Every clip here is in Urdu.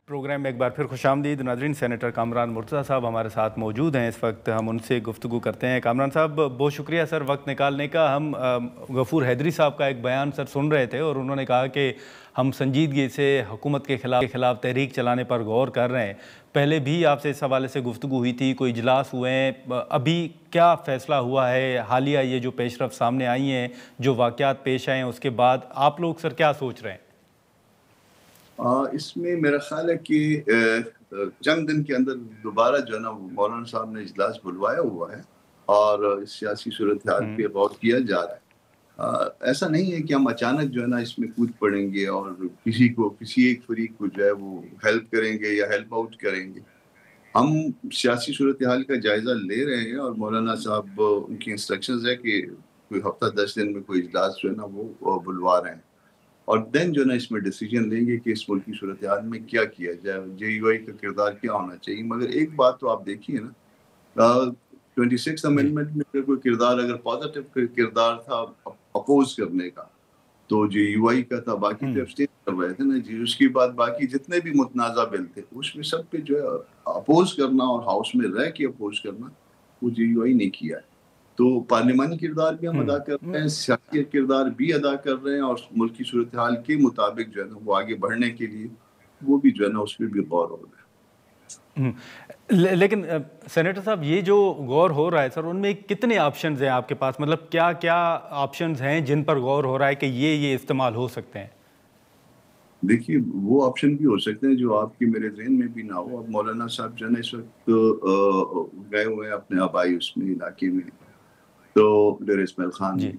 پروگرام میں ایک بار پھر خوش آمدید ناظرین. سینیٹر کامران مرتضیٰ صاحب ہمارے ساتھ موجود ہیں اس وقت. ہم ان سے گفتگو کرتے ہیں. کامران صاحب بہت شکریہ سر وقت نکالنے کا. ہم غفور حیدری صاحب کا ایک بیان سر سن رہے تھے اور انہوں نے کہا کہ ہم سنجیدگی سے حکومت کے خلاف تحریک چلانے پر غور کر رہے ہیں. پہلے بھی آپ سے اس حوالے سے گفتگو ہوئی تھی, کوئی اجلاس ہوئے ہیں, ابھی کیا فیصلہ ہوا ہے؟ حالیہ یہ جو پیش رفت سامنے آئی ہیں, جو واقعات پیش آئے ہیں, اس کے بعد آپ لوگ سر کیا سوچ رہے ہیں؟ اس میں میرا خیال ہے کہ چند دن کے اندر دوبارہ جو ہے نا مولانا صاحب نے اجلاس بلوایا ہوا ہے اور اس سیاسی صورتحال پہ غور کیا جا رہا ہے. ایسا نہیں ہے کہ ہم اچانک جو ہے نا اس میں کود پڑیں گے اور کسی ایک فریق کو جو ہے وہ ہیلپ کریں گے یا ہیلپ آؤٹ کریں گے. ہم سیاسی صورتحال کا جائزہ لے رہے ہیں اور مولانا صاحب ان کی انسٹرکشنز ہے کہ کوئی ہفتہ 10 دن میں کوئی اجلاس جو ہے نا وہ بلوا رہے ہیں اور دین جو ہے نا اس میں ڈیسیجن لیں گے کہ اس ملکی صورتحال میں کیا کیا جائے, جے یو آئی کا کردار کیا ہونا چاہیے. مگر ایک بات تو آپ دیکھیے نا, 26 امینڈمنٹ میں کوئی کردار اگر پازیٹیو کردار تھا اپوز کرنے کا تو جے یو آئی کا تھا, باقی تو ابسٹین کر رہے تھے نا جی. اس کے بعد باقی جتنے بھی متنازع بل تھے اس میں سب پہ جو ہے اپوز کرنا اور ہاؤس میں رہ کے اپوز کرنا وہ جے یو آئی نے کیا ہے. تو پارلیمانی کردار بھی ہم ادا کر رہے ہیں, سیاسی کردار بھی ادا کر رہے ہیں اور ملکی صورتحال کے مطابق جو ہے نا وہ آگے بڑھنے کے لیے وہ بھی جو ہے نا اس پہ بھی غور ہو رہا ہے. لیکن سینیٹر صاحب یہ جو غور ہو رہا ہے سر, ان میں کتنے آپشنز ہیں آپ کے پاس؟ مطلب کیا کیا آپشنز ہیں جن پر غور ہو رہا ہے کہ یہ استعمال ہو سکتے ہیں؟ دیکھیے وہ آپشن بھی ہو سکتے ہیں جو آپ کی میرے ذہن میں بھی نہ ہو. اب مولانا صاحب جو ہے نا اس وقت گئے ہوئے ہیں اپنے آبائی اس میں علاقے میں, تو ڈیر اسماعیل خان میں,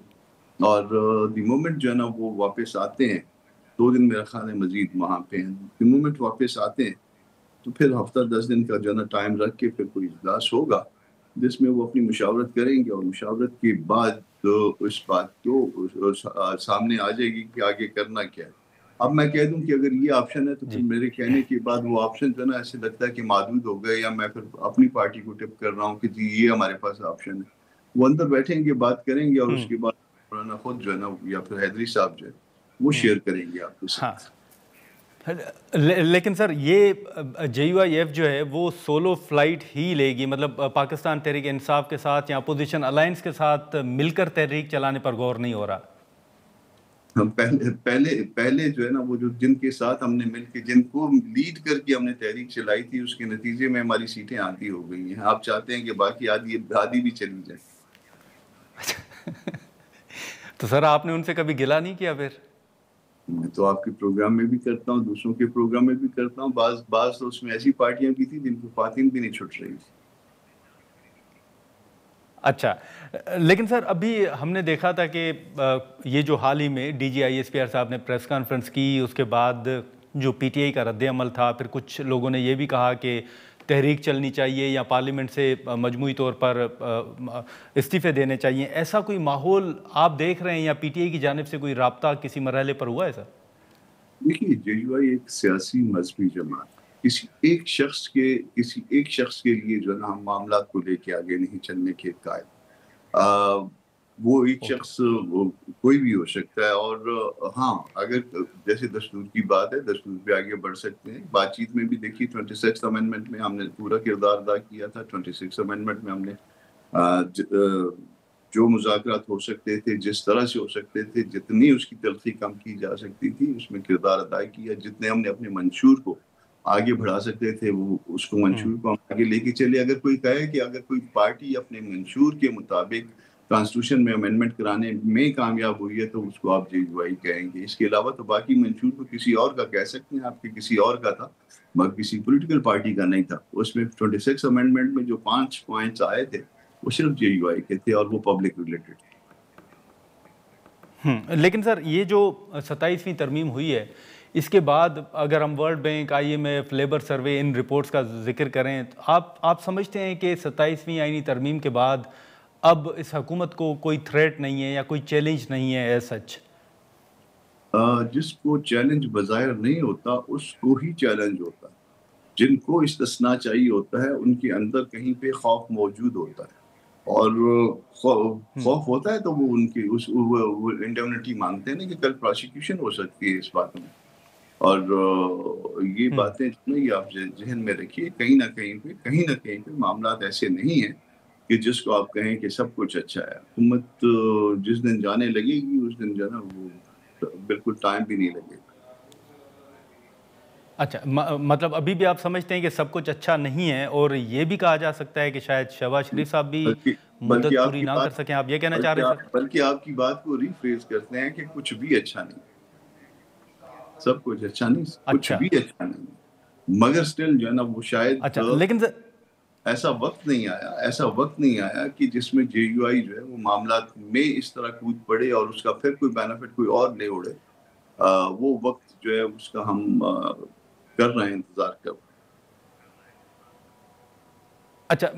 اور دی مومنٹ جو ہے نا وہ واپس آتے ہیں, 2 دن میرا خیال ہے مزید وہاں پہ ہیں, دی مومنٹ واپس آتے ہیں تو پھر ہفتہ 10 دن کا جو ہے نا ٹائم رکھ کے پھر کوئی اجلاس ہوگا جس میں وہ اپنی مشاورت کریں گے اور مشاورت کے بعد اس بات کو سامنے آ جائے گی کہ آگے کرنا کیا ہے. اب میں کہہ دوں کہ اگر یہ آپشن ہے تو پھر میرے کہنے کے بعد وہ آپشن جو ہے نا ایسے لگتا ہے کہ محدود ہو گئے, یا میں پھر اپنی پارٹی کو ٹپ کر رہا ہوں کہ جی یہ ہمارے پاس آپشن ہے. وہ اندر بیٹھیں گے, بات کریں گے اور اس کے بعد مولانا خود جو ہے نا یا پھر حیدری صاحب جو ہے وہ شیئر کریں گے آپ کے ساتھ. لیکن سر یہ جے یو آئی ایف جو ہے وہ سولو فلائٹ ہی لے گی؟ مطلب پاکستان تحریک انصاف کے ساتھ یا اپوزیشن الائنس کے ساتھ مل کر تحریک چلانے پر غور نہیں ہو رہا؟ ہم پہلے جو ہے نا وہ جو جن کے ساتھ ہم نے مل کے جن کو لیڈ کر کے ہم نے تحریک چلائی تھی اس کے نتیجے میں ہماری سیٹیں آدھی ہو گئی ہیں. آپ چاہتے ہیں کہ باقی آدھی بھی چلی جائے. تو سر آپ نے ان سے کبھی گلہ نہیں کیا؟ پھر میں تو آپ کے پروگرام میں بھی کرتا ہوں, دوسروں کے پروگرام میں بھی کرتا ہوں. بعض تو اس میں ایسی پارٹیاں بھی تھیں جن کو خواتین بھی نہیں چھٹ رہی تھی. اچھا, لیکن سر ابھی ہم نے دیکھا تھا کہ یہ جو حال ہی میں D G I S P R صاحب نے پریس کانفرنس کی, اس کے بعد جو پی ٹی آئی کا رد عمل تھا, پھر کچھ لوگوں نے یہ بھی کہا کہ تحریک چلنی چاہیے یا پارلیمنٹ سے مجموعی طور پر استعفے دینے چاہیے. ایسا کوئی ماحول آپ دیکھ رہے ہیں یا پی ٹی آئی کی جانب سے کوئی رابطہ کسی مرحلے پر ہوا ہے سر؟ دیکھیے جے یو آئی ایک سیاسی مذہبی جماعت, کسی ایک شخص کے لیے جو ہے نا ہم معاملات کو لے کے آگے نہیں چلنے کے قائل. وہ ایک شخص کوئی بھی ہو سکتا ہے, اور ہاں اگر جیسے دستور کی بات ہے دستور پہ آگے بڑھ سکتے ہیں. بات چیت میں بھی دیکھیے 26 امینڈمنٹ میں ہم نے پورا کردار ادا کیا تھا. 26 امینڈمنٹ میں ہم نے جو مذاکرات ہو سکتے تھے, جس طرح سے ہو سکتے تھے, جتنی اس کی تلخی کم کی جا سکتی تھی اس میں کردار ادا کیا. جتنے ہم نے اپنے منشور کو آگے بڑھا سکتے تھے وہ اس کو منشور کو ہم آگے لے کے چلے. اگر کوئی کہے کہ اگر کوئی پارٹی اپنے منشور کے مطابق کانسٹیٹیوشن میں امینڈمنٹ کرانے میں کامیاب ہوئی ہے تو اس کو آپ جے یو آئی کہیں گے. اس کے علاوہ تو باقی منشور کو کسی اور کا کہہ سکتے ہیں, آپ کے کسی اور کا تھا مگر کسی پولیٹیکل پارٹی کا نہیں تھا. اس میں 26 امینڈمنٹ میں جو 5 پوائنٹس آئے تھے وہ صرف جے یو آئی کے تھے اور وہ پبلک ریلیٹڈ تھے. لیکن سر یہ جو 27ویں ترمیم ہوئی ہے اس کے بعد اگر ہم world bank, I M F, labour survey ان رپورٹس کا ذکر کریں تو آپ سمجھتے ہیں کہ 27ویں آئینی ترمیم کے بعد اب اس حکومت کو کوئی تھریٹ نہیں ہے یا کوئی چیلنج نہیں ہے ایز سچ؟ جس کو چیلنج بظاہر نہیں ہوتا اس کو ہی چیلنج ہوتا ہے. جن کو استثناء چاہیے ہوتا ہے ان کے اندر کہیں پہ خوف موجود ہوتا ہے, اور خوف ہوتا ہے تو وہ ان کی انڈیمنٹی مانگتے ہیں نا کہ کل پروسیکیوشن ہو سکتی ہے اس بات میں. اور یہ باتیں یہ آپ ذہن میں رکھیے، کہیں نہ کہیں پہ معاملات ایسے نہیں ہیں کہ جس کو آپ کہیں کہ سب کچھ اچھا ہے. حکومت جس دن جانے لگے گی اس دن جو ہے نا وہ بالکل ٹائم بھی نہیں لگے گا. اچھا، مطلب ابھی بھی آپ سمجھتے ہیں کہ سب کچھ اچھا نہیں ہے، اور یہ بھی کہا جا سکتا ہے کہ شاید شہباز شریف صاحب بھی بلکہ مدت آپ پوری کی نہ کر بات سکیں، آپ یہ کہنا چاہ رہے ہیں سر؟ بلکہ آپ کی بات کو ریفریز کرتے ہیں کہ کچھ بھی اچھا نہیں، سب کچھ اچھا نہیں، کچھ اچھا بھی اچھا نہیں، مگر سٹل جو ہے نا وہ شاید اچھا، لیکن ایسا وقت نہیں آیا کہ جس میں جے یو آئی جو ہے وہ معاملات میں اس طرح کود پڑے اور اس کا پھر کوئی بینیفٹ کوئی اور لے اڑے. وہ وقت جو ہے اس کا ہم کر رہے ہیں، انتظار کر رہے ہیں. اچھا،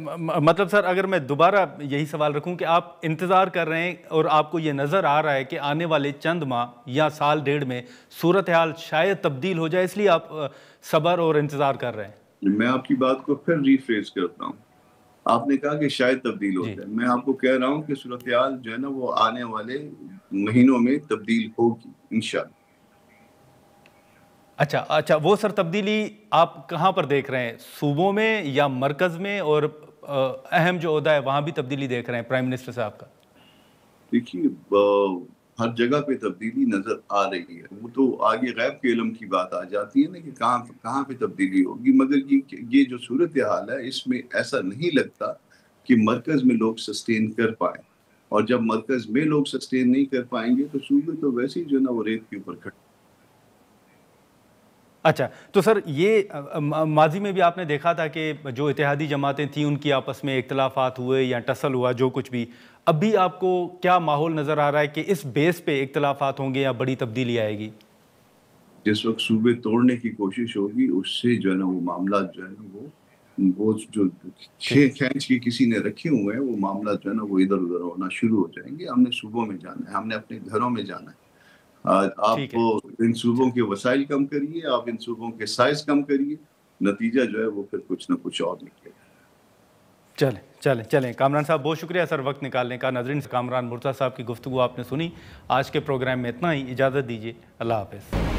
مطلب سر اگر میں دوبارہ یہی سوال رکھوں کہ آپ انتظار کر رہے ہیں اور آپ کو یہ نظر آ رہا ہے کہ آنے والے چند ماہ یا سال ڈیڑھ میں صورتحال شاید تبدیل ہو جائے، اس لیے آپ صبر اور انتظار کر رہے ہیں؟ میں آپ کی بات کو پھر ریفریز کرتا ہوں. آپ نے کہا کہ شاید تبدیل ہو جی جائے، میں آپ کو کہہ رہا ہوں کہ صورتحال جو ہے نا وہ آنے والے مہینوں میں تبدیل ہوگی انشاءاللہ. اچھا، وہ سر تبدیلی آپ کہاں پر دیکھ رہے ہیں، صوبوں میں یا مرکز میں، اور اہم جو عہدہ ہے وہاں بھی تبدیلی دیکھ رہے ہیں پرائم منسٹر صاحب کا؟ دیکھیے ہر جگہ پہ تبدیلی نظر آ رہی ہے، وہ تو آگے غیب کے علم کی بات آ جاتی ہے نا کہ کہاں پہ تبدیلی ہوگی. مگر یہ جو صورتحال ہے اس میں ایسا نہیں لگتا کہ مرکز میں لوگ سسٹین کر پائیں، اور جب مرکز میں لوگ سسٹین نہیں کر پائیں گے تو صوبے تو ویسے ہی جو ہے نا وہ ریت کے اوپر کھڑے. اچھا، تو سر یہ ماضی میں بھی آپ نے دیکھا تھا کہ جو اتحادی جماعتیں تھیں ان کی آپس میں اختلافات ہوئے یا ٹسل ہوا جو کچھ بھی، اب بھی آپ کو کیا ماحول نظر آ رہا ہے کہ اس بیس پہ اختلافات ہوں گے یا بڑی تبدیلی آئے گی؟ جس وقت صوبے توڑنے کی کوشش ہوگی اس سے جو ہے نا وہ معاملات جو ہے نا وہ جو کھینچ کے کسی نے رکھے ہوئے ہیں وہ معاملات جو ہے نا وہ ادھر ادھر ہونا شروع ہو جائیں گے. ہم نے صوبوں میں جانا ہے، ہم نے اپنے گھروں میں جانا ہے. ٹھیک آپ ہے، ان صوبوں کے وسائل کم کریے، آپ ان صوبوں کے سائز کم کریے، نتیجہ جو ہے وہ پھر کچھ نہ کچھ اور نکلے گا. چلیں کامران صاحب، بہت شکریہ سر وقت نکالنے کا. ناظرین، کامران مرتضیٰ صاحب کی گفتگو آپ نے سنی. آج کے پروگرام میں اتنا ہی، اجازت دیجیے، اللہ حافظ.